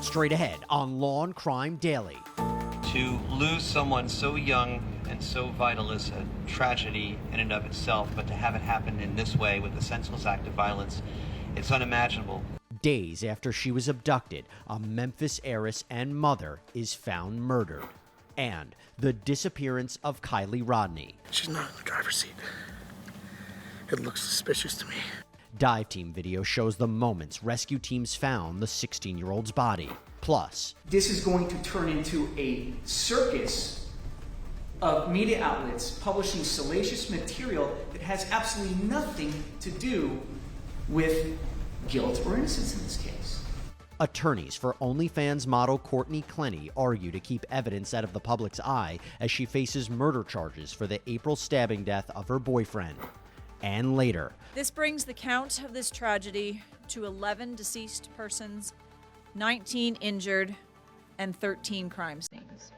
straight ahead on Law and Crime Daily. To lose someone so young and so vital is a tragedy in and of itself, but to have it happen in this way with a senseless act of violence, it's unimaginable. Days after she was abducted, a Memphis heiress and mother is found murdered. And the disappearance of Kiely Rodni. She's not in the driver's seat. It looks suspicious to me. Dive team video shows the moments rescue teams found the 16-year-old's body. Plus, this is going to turn into a circus of media outlets publishing salacious material that has absolutely nothing to do with guilt or innocence in this case. attorneys for OnlyFans model Courtney Clenny argue to keep evidence out of the public's eye as she faces murder charges for the April stabbing death of her boyfriend. And later, this brings the count of this tragedy to 11 deceased persons, 19 injured, and 13 crime scenes.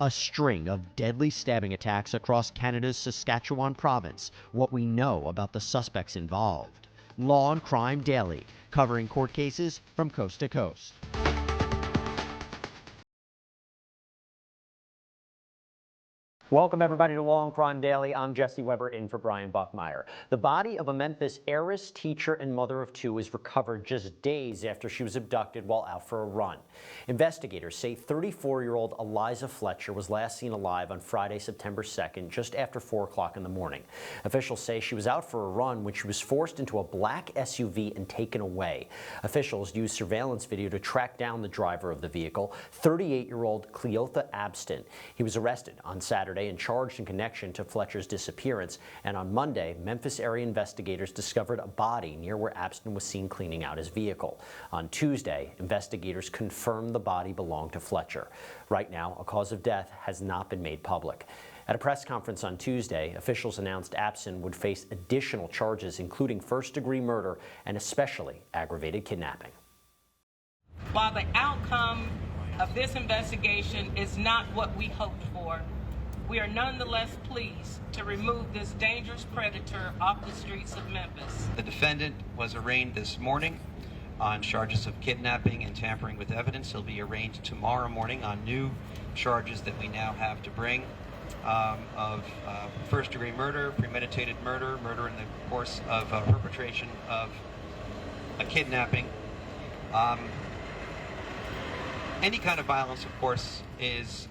a string of deadly stabbing attacks across Canada's Saskatchewan province, what we know about the suspects involved. Law and Crime Daily, covering court cases from coast to coast. Welcome, everybody, to Law and Crime Daily. I'm Jesse Weber, in for Brian Buckmeyer. The body of a Memphis heiress, teacher, and mother of two is recovered just days after she was abducted while out for a run. Investigators say 34-year-old Eliza Fletcher was last seen alive on Friday, September 2nd, just after 4 o'clock in the morning. Officials say she was out for a run when she was forced into a black SUV and taken away. Officials used surveillance video to track down the driver of the vehicle, 38-year-old Cleotha Abston. He was arrested on Saturday and charged in connection to Fletcher's disappearance. And on Monday, Memphis area investigators discovered a body near where Abston was seen cleaning out his vehicle. On Tuesday, investigators confirmed the body belonged to Fletcher. Right now, a cause of death has not been made public. At a press conference on Tuesday, officials announced Abston would face additional charges, including first-degree murder and especially aggravated kidnapping. While the outcome of this investigation is not what we hoped for, we are nonetheless pleased to remove this dangerous predator off the streets of Memphis. The defendant was arraigned this morning on charges of kidnapping and tampering with evidence. He'll be arraigned tomorrow morning on new charges that we now have to bring of first-degree murder, premeditated murder, murder in the course of perpetration of a kidnapping. Any kind of violence, of course, is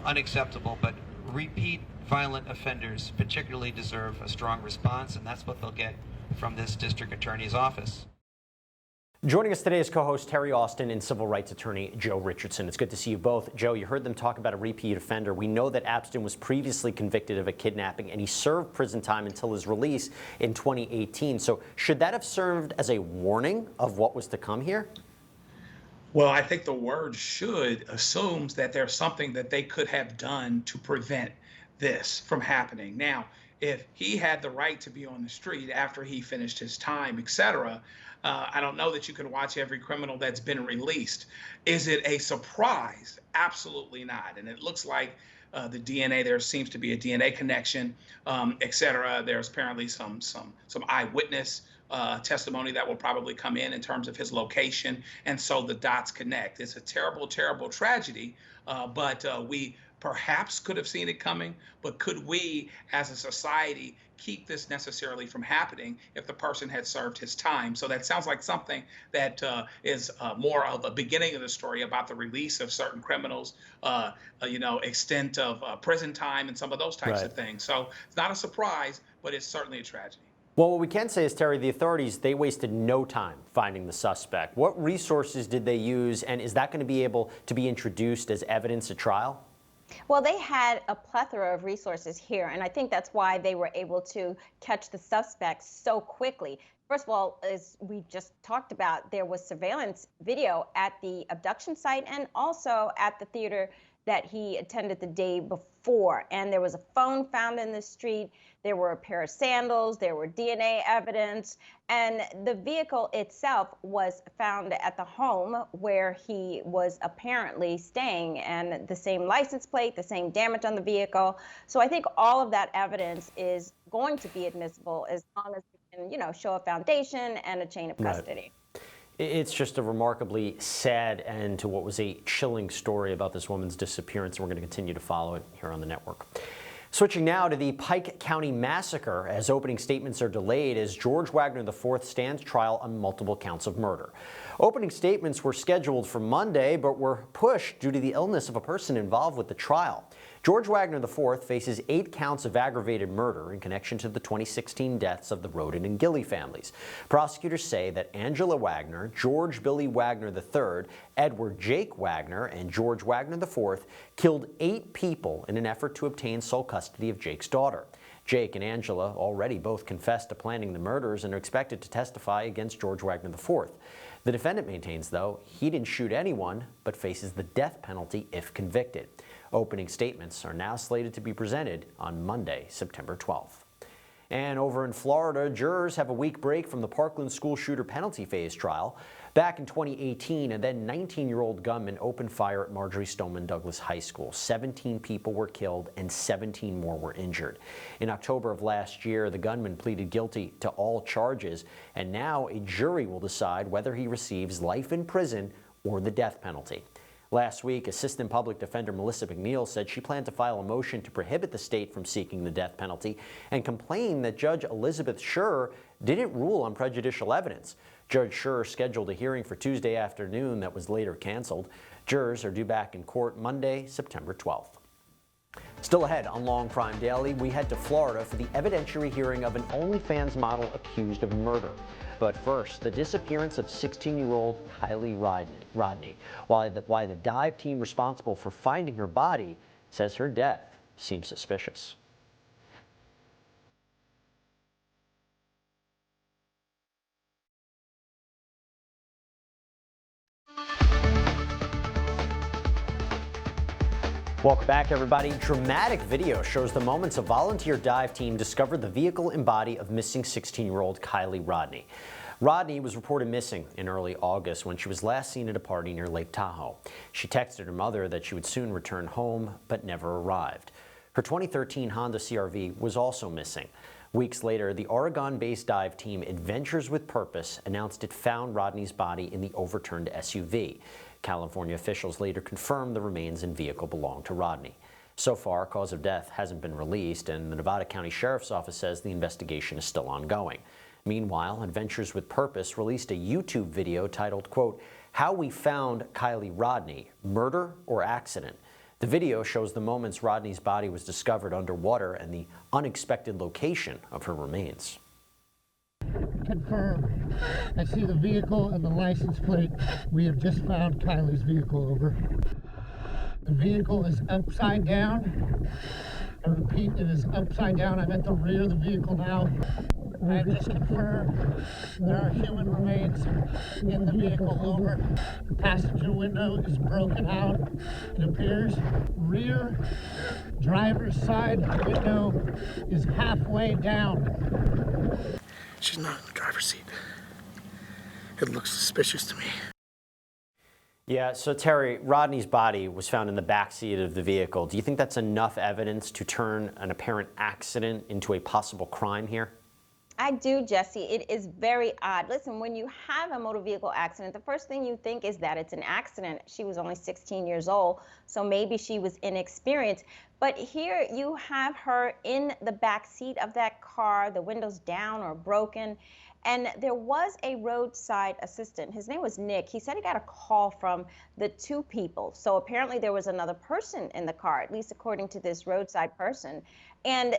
unacceptable, but repeat violent offenders particularly deserve a strong response, and that's what they'll get from this district attorney's office. Joining us today is co-host Terry Austin and civil rights attorney Joe Richardson. It's good to see you both. Joe, you heard them talk about a repeat offender. We know that Abston was previously convicted of a kidnapping, and he served prison time until his release in 2018. So should that have served as a warning of what was to come here? Well, I think the word should assumes that there's something that they could have done to prevent this from happening. Now, if he had the right to be on the street after he finished his time, etc., I don't know that you can watch every criminal that's been released. Is it a surprise? Absolutely not. And it looks like the DNA, there seems to be a DNA connection, etc. There's apparently some eyewitness testimony that will probably come in terms of his location, and so the dots connect. It's a terrible, terrible tragedy, but we perhaps could have seen it coming, but could we as a society keep this necessarily from happening if the person had served his time? So that sounds like something that is more of a beginning of the story about the release of certain criminals, extent of prison time and some of those types of things. So it's not a surprise, but it's certainly a tragedy. Well, what we can say is, Terry, the authorities, they wasted no time finding the suspect. What resources did they use, and is that going to be able to be introduced as evidence at trial? Well, they had a plethora of resources here, and I think that's why they were able to catch the suspects so quickly. First of all, as we just talked about, there was surveillance video at the abduction site and also at the theater that he attended the day before. And there was a phone found in the street. There were a pair of sandals. There were DNA evidence. And the vehicle itself was found at the home where he was apparently staying, and the same license plate, the same damage on the vehicle. So I think all of that evidence is going to be admissible as long as we can, show a foundation and a chain of custody. It's just a remarkably sad end to what was a chilling story about this woman's disappearance, and we're going to continue to follow it here on the network. Switching now to the Pike County massacre, as opening statements are delayed as George Wagner IV stands trial on multiple counts of murder. Opening statements were scheduled for Monday, but were pushed due to the illness of a person involved with the trial. George Wagner IV faces 8 counts of aggravated murder in connection to the 2016 deaths of the Rodni and Kiely families. Prosecutors say that Angela Wagner, George Billy Wagner III, Edward Jake Wagner, and George Wagner IV killed 8 people in an effort to obtain sole custody of Jake's daughter. Jake and Angela already both confessed to planning the murders and are expected to testify against George Wagner IV. The defendant maintains, though, he didn't shoot anyone, but faces the death penalty if convicted. Opening statements are now slated to be presented on Monday, September 12th. And over in Florida, jurors have a week break from the Parkland school shooter penalty phase trial. Back in 2018, a then 19-year-old gunman opened fire at Marjorie Stoneman Douglas High School. 17 people were killed and 17 more were injured. In October of last year, the gunman pleaded guilty to all charges, and now a jury will decide whether he receives life in prison or the death penalty. Last week, Assistant Public Defender Melissa McNeil said she planned to file a motion to prohibit the state from seeking the death penalty and complained that Judge Elizabeth Schur didn't rule on prejudicial evidence. Judge Schur scheduled a hearing for Tuesday afternoon that was later canceled. Jurors are due back in court Monday, September 12th. Still ahead on Law&Crime Daily, we head to Florida for the evidentiary hearing of an OnlyFans model accused of murder. But first, the disappearance of 16-year-old Kiely Rodni. Why the dive team responsible for finding her body says her death seems suspicious. Welcome back, everybody. Dramatic video shows the moments a volunteer dive team discovered the vehicle and body of missing 16-year-old Kiely Rodni. Rodni was reported missing in early August when she was last seen at a party near Lake Tahoe. She texted her mother that she would soon return home, but never arrived. Her 2013 Honda CR-V was also missing. Weeks later, the Oregon-based dive team Adventures with Purpose announced it found Rodni's body in the overturned SUV. California officials later confirmed the remains and vehicle belonged to Rodni. So far, cause of death hasn't been released, and the Nevada County Sheriff's Office says the investigation is still ongoing. Meanwhile, Adventures with Purpose released a YouTube video titled, quote, "How We Found Kiely Rodni, Murder or Accident?" The video shows the moments Rodni's body was discovered underwater and the unexpected location of her remains. Confirm. I see the vehicle and the license plate. We have just found Kiely's vehicle. Over. The vehicle is upside down. I repeat, it is upside down. I'm at the rear of the vehicle now. I have just confirmed there are human remains in the vehicle. Over. The passenger window is broken out. It appears rear driver's side window is halfway down. She's not in the driver's seat. It looks suspicious to me. Yeah, so Terry, Rodni's body was found in the backseat of the vehicle. Do you think that's enough evidence to turn an apparent accident into a possible crime here? I do, Jesse. It is very odd. Listen, when you have a motor vehicle accident, the first thing you think is that it's an accident. She was only 16 years old, so maybe she was inexperienced. But here you have her in the back seat of that car, the windows down or broken. And there was a roadside assistant. His name was Nick. He said he got a call from the 2 people. So apparently there was another person in the car, at least according to this roadside person. And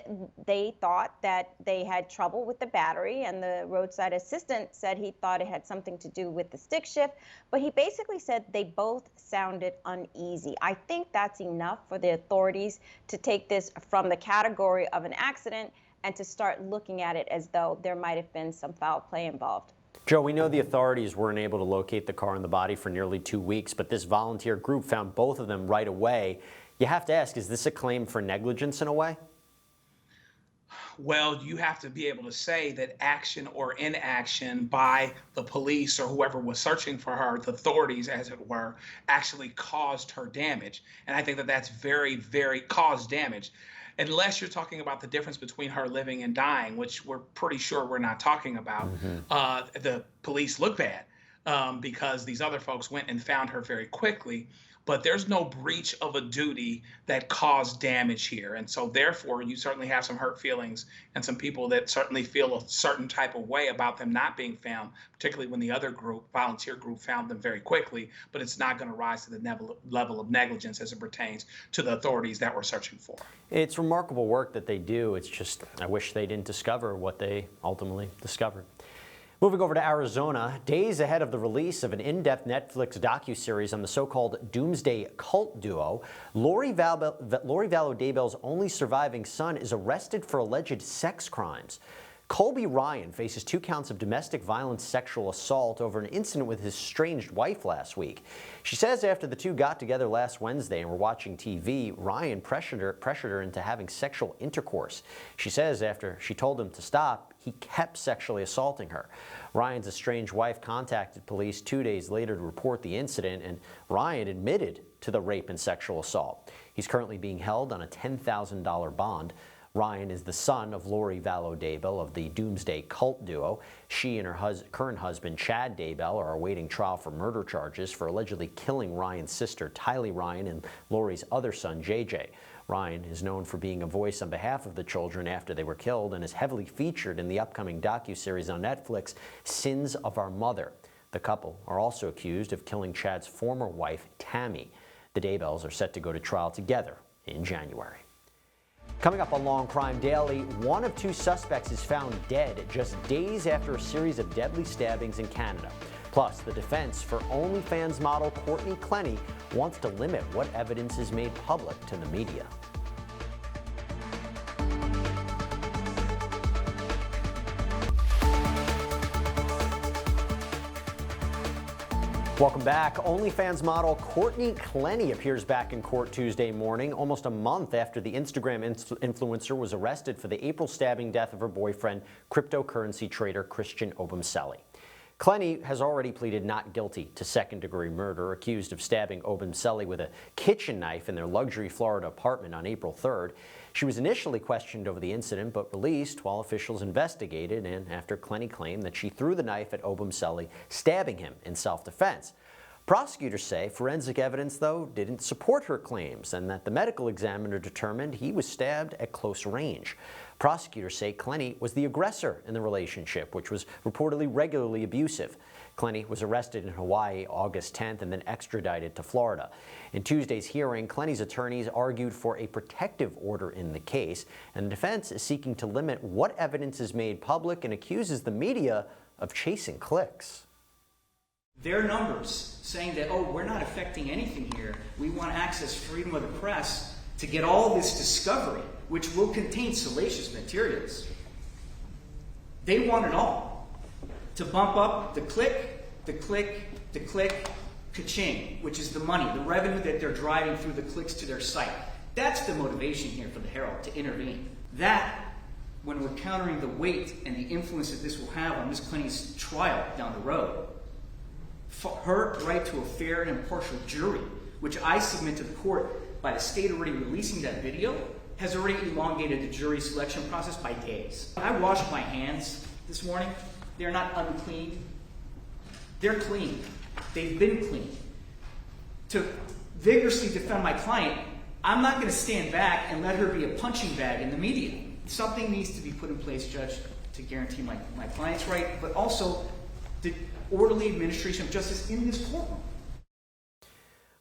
they thought that they had trouble with the battery, and the roadside assistant said he thought it had something to do with the stick shift, but he basically said they both sounded uneasy. I think that's enough for the authorities to take this from the category of an accident and to start looking at it as though there might have been some foul play involved. Joe, we know the authorities weren't able to locate the car and the body for nearly 2 weeks, but this volunteer group found both of them right away. You have to ask, is this a claim for negligence in a way? Well, you have to be able to say that action or inaction by the police or whoever was searching for her, the authorities as it were, actually caused her damage. And I think that that's very, very caused damage. Unless you're talking about the difference between her living and dying, which we're pretty sure we're not talking about. The police look bad. because these other folks went and found her very quickly. But there's no breach of a duty that caused damage here. And so therefore, you certainly have some hurt feelings and some people that certainly feel a certain type of way about them not being found, particularly when the other group, volunteer group, found them very quickly. But it's not going to rise to the level of negligence as it pertains to the authorities that we're searching for. It's remarkable work that they do. It's just, I wish they didn't discover what they ultimately discovered. Moving over to Arizona, days ahead of the release of an in-depth Netflix docuseries on the so-called doomsday cult duo, Lori Vallow Daybell's only surviving son is arrested for alleged sex crimes. Colby Ryan faces 2 counts of domestic violence sexual assault over an incident with his estranged wife last week. She says after the two got together last Wednesday and were watching TV, Ryan pressured her into having sexual intercourse. She says after she told him to stop, he kept sexually assaulting her. Ryan's estranged wife contacted police 2 days later to report the incident, and Ryan admitted to the rape and sexual assault. He's currently being held on a $10,000 bond. Ryan is the son of Lori Vallow Daybell of the Doomsday Cult duo. She and her current husband, Chad Daybell, are awaiting trial for murder charges for allegedly killing Ryan's sister, Kiely Ryan, and Lori's other son, JJ. Ryan is known for being a voice on behalf of the children after they were killed and is heavily featured in the upcoming docuseries on Netflix, Sins of Our Mother. The couple are also accused of killing Chad's former wife, Tammy. The Daybells are set to go to trial together in January. Coming up on Law&Crime Daily, one of 2 suspects is found dead just days after a series of deadly stabbings in Canada. Plus, the defense for OnlyFans model Courtney Clenny wants to limit what evidence is made public to the media. Welcome back. OnlyFans model Courtney Clenny appears back in court Tuesday morning, almost a month after the Instagram influencer was arrested for the April stabbing death of her boyfriend, cryptocurrency trader Christian Obumseli. Clenny has already pleaded not guilty to second-degree murder, accused of stabbing Obumseli with a kitchen knife in their luxury Florida apartment on April 3rd. She was initially questioned over the incident, but released while officials investigated, and after Clenny claimed that she threw the knife at Obumseli, stabbing him in self-defense. Prosecutors say forensic evidence, though, didn't support her claims, and that the medical examiner determined he was stabbed at close range. Prosecutors say Clenny was the aggressor in the relationship, which was reportedly regularly abusive. Clenny was arrested in Hawaii August 10th and then extradited to Florida. In Tuesday's hearing, Clenny's attorneys argued for a protective order in the case, and the defense is seeking to limit what evidence is made public and accuses the media of chasing clicks. Their numbers saying that, oh, we're not affecting anything here. We want to access freedom of the press to get all this discovery, which will contain salacious materials. They want it all. To bump up the click, ka-ching, which is the money, the revenue that they're driving through the clicks to their site. That's the motivation here for the Herald, to intervene. That, when we're countering the weight and the influence that this will have on Ms. Clenny's trial down the road, her right to a fair and impartial jury, which I submit to the court by the state already releasing that video, has already elongated the jury selection process by days. I washed my hands this morning. They're not unclean. They're clean. They've been clean. To vigorously defend my client, I'm not going to stand back and let her be a punching bag in the media. Something needs to be put in place, Judge, to guarantee my client's right, but also the orderly administration of justice in this courtroom.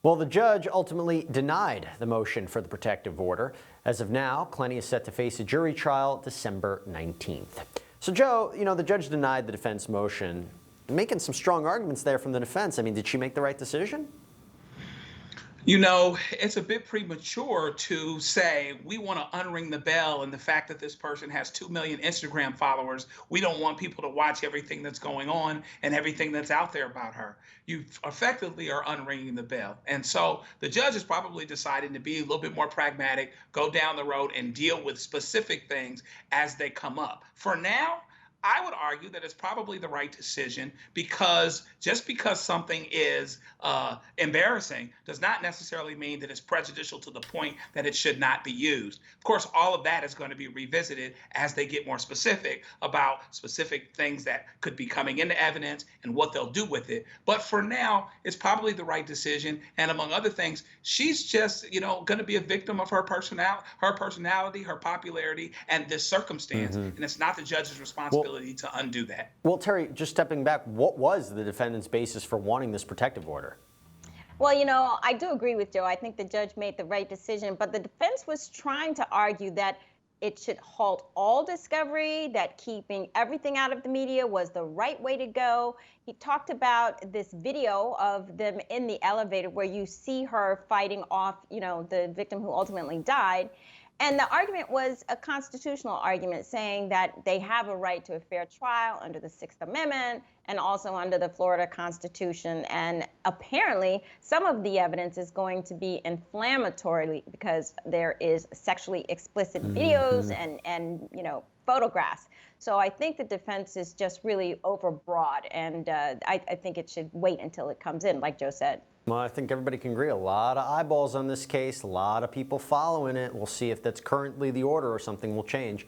Well, the judge ultimately denied the motion for the protective order. As of now, Clenny is set to face a jury trial December 19th. So, Joe, the judge denied the defense motion, making some strong arguments there from the defense. I mean, did she make the right decision? It's a bit premature to say we want to unring the bell, and the fact that this person has 2 million Instagram followers, we don't want people to watch everything that's going on and everything that's out there about her. You effectively are unringing the bell. And so the judge is probably deciding to be a little bit more pragmatic, go down the road and deal with specific things as they come up. For now, I would argue that it's probably the right decision, because just because something is embarrassing does not necessarily mean that it's prejudicial to the point that it should not be used. Of course, all of that is going to be revisited as they get more specific about specific things that could be coming into evidence and what they'll do with it. But for now, it's probably the right decision. And among other things, she's just, going to be a victim of her personality, her popularity, and this circumstance. And it's not the judge's responsibility to undo that. Well, Terry, just stepping back, what was the defendant's basis for wanting this protective order? Well, I do agree with Joe. I think the judge made the right decision, but the defense was trying to argue that it should halt all discovery, that keeping everything out of the media was the right way to go. He talked about this video of them in the elevator where you see her fighting off, the victim who ultimately died. And the argument was a constitutional argument, saying that they have a right to a fair trial under the Sixth Amendment and also under the Florida Constitution. And apparently, some of the evidence is going to be inflammatory because there is sexually explicit videos and photographs. So I think the defense is just really overbroad, and I think it should wait until it comes in, like Joe said. Well, I think everybody can agree. A lot of eyeballs on this case, a lot of people following it. We'll see if that's currently the order or something will change.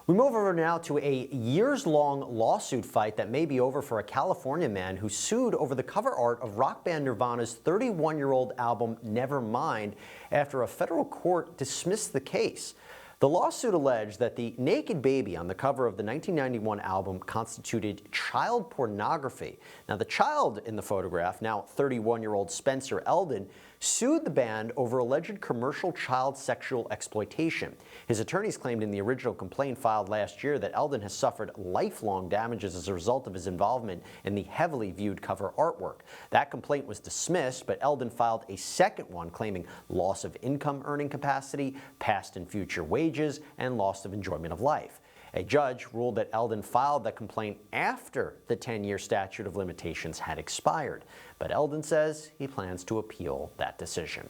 We move over now to a years-long lawsuit fight that may be over for a California man who sued over the cover art of rock band Nirvana's 31-year-old album Nevermind after a federal court dismissed the case. The lawsuit alleged that the naked baby on the cover of the 1991 album constituted child pornography. Now, the child in the photograph, now 31-year-old Spencer Eldon, sued the band over alleged commercial child sexual exploitation. His attorneys claimed in the original complaint filed last year that Eldon has suffered lifelong damages as a result of his involvement in the heavily viewed cover artwork. That complaint was dismissed, but Eldon filed a second one claiming loss of income earning capacity, past and future wages, and loss of enjoyment of life. A judge ruled that Eldon filed the complaint after the 10-year statute of limitations had expired, but Eldon says he plans to appeal that decision.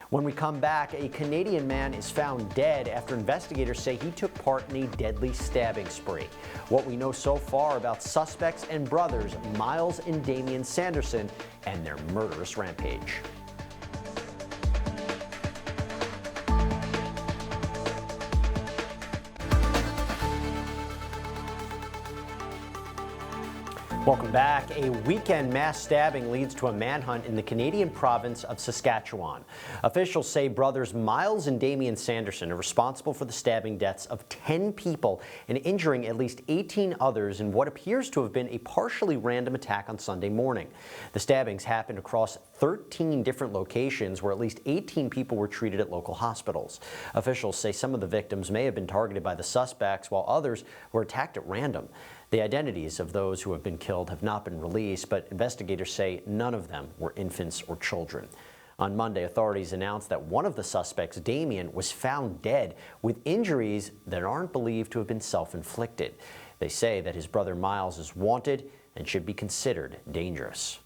When we come back, a Canadian man is found dead after investigators say he took part in a deadly stabbing spree. What we know so far about suspects and brothers Miles and Damian Sanderson and their murderous rampage. Welcome back. A weekend mass stabbing leads to a manhunt in the Canadian province of Saskatchewan. Officials say brothers Miles and Damian Sanderson are responsible for the stabbing deaths of 10 people and injuring at least 18 others in what appears to have been a partially random attack on Sunday morning. The stabbings happened across 13 different locations where at least 18 people were treated at local hospitals. Officials say some of the victims may have been targeted by the suspects, while others were attacked at random. The identities of those who have been killed have not been released, but investigators say none of them were infants or children. On Monday, authorities announced that one of the suspects, Damian, was found dead with injuries that aren't believed to have been self-inflicted. They say that his brother Miles is wanted and should be considered dangerous.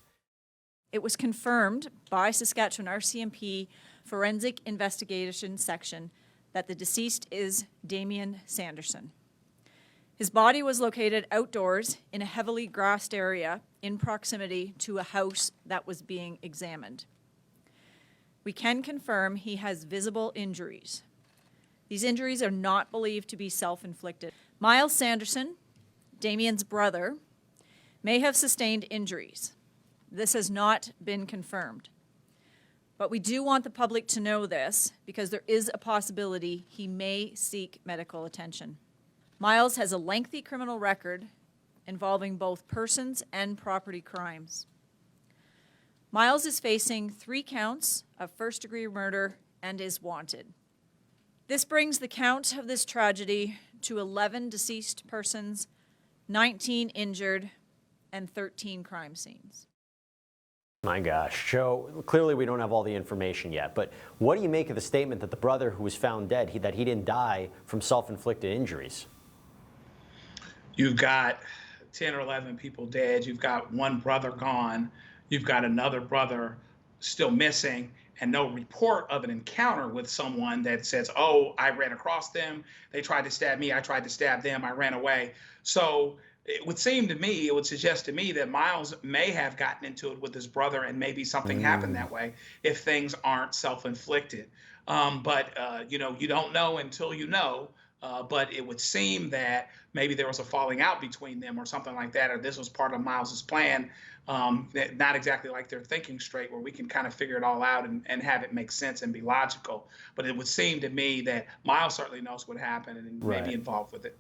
It was confirmed by Saskatchewan RCMP Forensic Investigation Section that the deceased is Damian Sanderson. His body was located outdoors in a heavily grassed area in proximity to a house that was being examined. We can confirm he has visible injuries. These injuries are not believed to be self-inflicted. Miles Sanderson, Damian's brother, may have sustained injuries. This has not been confirmed. But we do want the public to know this because there is a possibility he may seek medical attention. Miles has a lengthy criminal record involving both persons and property crimes. Miles is facing 3 counts of first-degree murder and is wanted. This brings the count of this tragedy to 11 deceased persons, 19 injured, and 13 crime scenes. My gosh, Joe, clearly we don't have all the information yet, but what do you make of the statement that the brother who was found dead, that he didn't die from self-inflicted injuries? You've got 10 or 11 people dead. You've got one brother gone. You've got another brother still missing, and no report of an encounter with someone that says, oh, I ran across them, they tried to stab me, I tried to stab them, I ran away. So it would seem to me, it would suggest to me that Miles may have gotten into it with his brother, and maybe something happened that way if things aren't self-inflicted. You know, you don't know until you know. But it would seem that maybe there was a falling out between them or something like that, or this was part of Miles's plan. Not exactly like they're thinking straight, where we can kind of figure it all out and have it make sense and be logical. But it would seem to me that Miles certainly knows what happened and may be involved with it.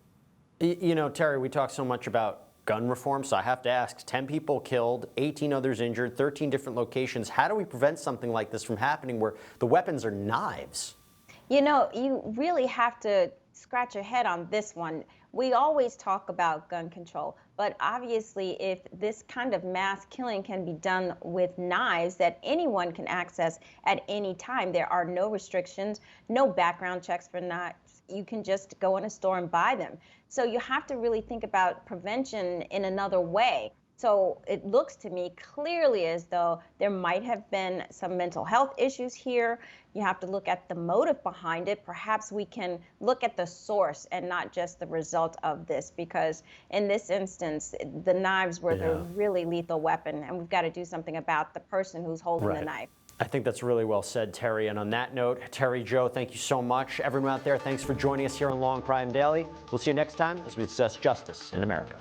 You know, Terry, we talk so much about gun reform, so I have to ask, 10 people killed, 18 others injured, 13 different locations. How do we prevent something like this from happening where the weapons are knives? You know, you really have to scratch your head on this one. We always talk about gun control, but obviously if this kind of mass killing can be done with knives that anyone can access at any time, there are no restrictions, no background checks for knives. You can just go in a store and buy them. So you have to really think about prevention in another way. So it looks to me clearly as though there might have been some mental health issues here. You have to look at the motive behind it. Perhaps we can look at the source and not just the result of this, because in this instance, the knives were the really lethal weapon, and we've got to do something about the person who's holding the knife. I think that's really well said, Terry. And on that note, Terry, Joe, thank you so much. Everyone out there, thanks for joining us here on Law&Crime Daily. We'll see you next time as we discuss justice in America.